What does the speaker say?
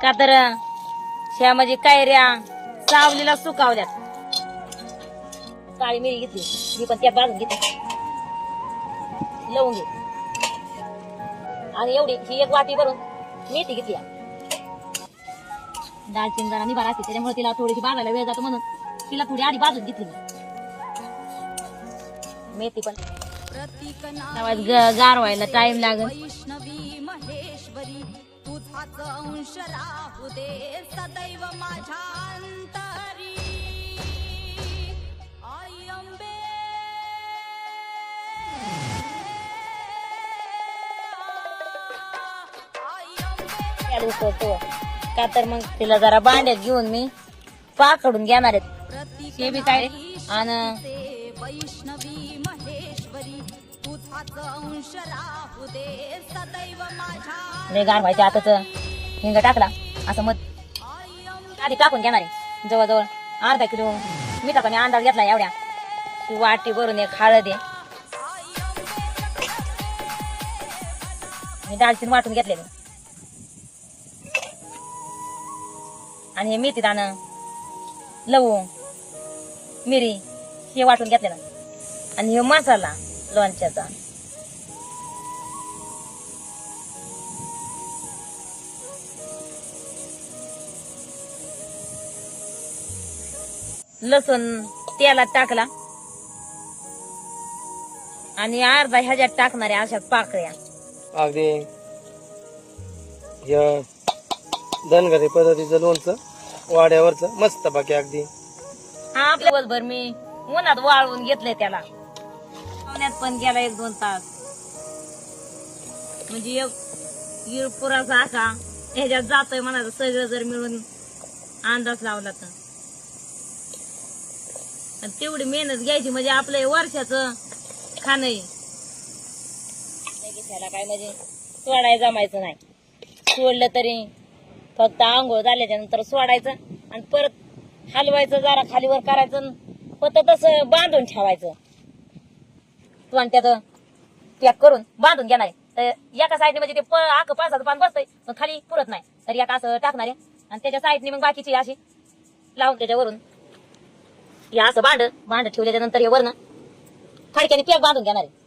का तर ह्या म्हणजे कैऱ्या सावलीला सुकावल्यात. काळी मिरी घेतली मी पण त्यात भाजून घेते, लवंगी आणि एवढी ही एक वाटी भरून मेथी घेतली. दालचिनी जरा निभार असते त्याच्यामुळे तिला थोडीशी भाजायला वेळ जातो म्हणून तिला थोडी आधी भाजून घेतली. मेथी पण गार व्हायला टाइम लागेल. वैष्णवी महेश्वरी तुझाच अंश राहू दे सदैव माझ्या अंतरी. आई अंबे का तर मग तिला जरा भांड्यात घेऊन मी पाकडून घेणार आहेत ते बी काय आणि वैष्णवी महेश्वरी तुझाच अंश राहू दे सदैव माझ्या. लय गार व्हायच्या आताच हिंग टाकला असं मग आधी टाकून घेणार आहे. जवळजवळ अर्धा किलो मिठाचा अंदाज घेतला एवढ्या वाटी भरून एक हळद आहे. मी दालचिनी वाटून घेतलेली आणि हे मेथी दाणं लवंग मिरी हे वाटून घेतलेलं आणि हे मसाला लोणच्याचा. लसूण तेलात टाकला आणि अर्धा ह्याच्यात टाकणाऱ्या अशा पाकळ्या. अगदी या धनगरी पद्धतीचं लोणचं वाड्यावरचं मस्त बाकी अगदी. हा आपल्या दिवसभर मी उन्हात वाळवून घेतलंय त्याला. पाण्यात पण गेला 1-2 तास म्हणजे एक पुराचा असा ह्याच्यात जातोय म्हणायचं सगळं जर मिळून अंदाज लावला तर. तेवढी मेहनत घ्यायची म्हणजे आपलं वर्षाचं खाणं आहे. त्याला काय म्हणजे सोडायला जमायचं नाही. सोडलं तरी फक्त आंघोळ झाल्याच्या नंतर सोडायचं आणि परत हलवायचं जरा खालीवर करायचं फक्त तसं बांधून ठेवायचं. पण त्यात पॅक करून बांधून घेणार तर एका साईडने म्हणजे ते आख पासाचं पान बसतंय पण खाली पुरत नाही तर एका असं टाकणार आहे आणि त्याच्या साईडने मग बाकीची अशी लावून त्याच्यावरून हे असं भांड ठेवल्याच्या नंतर हे वरनं फडक्याने पॅक बांधून घेणार आहे.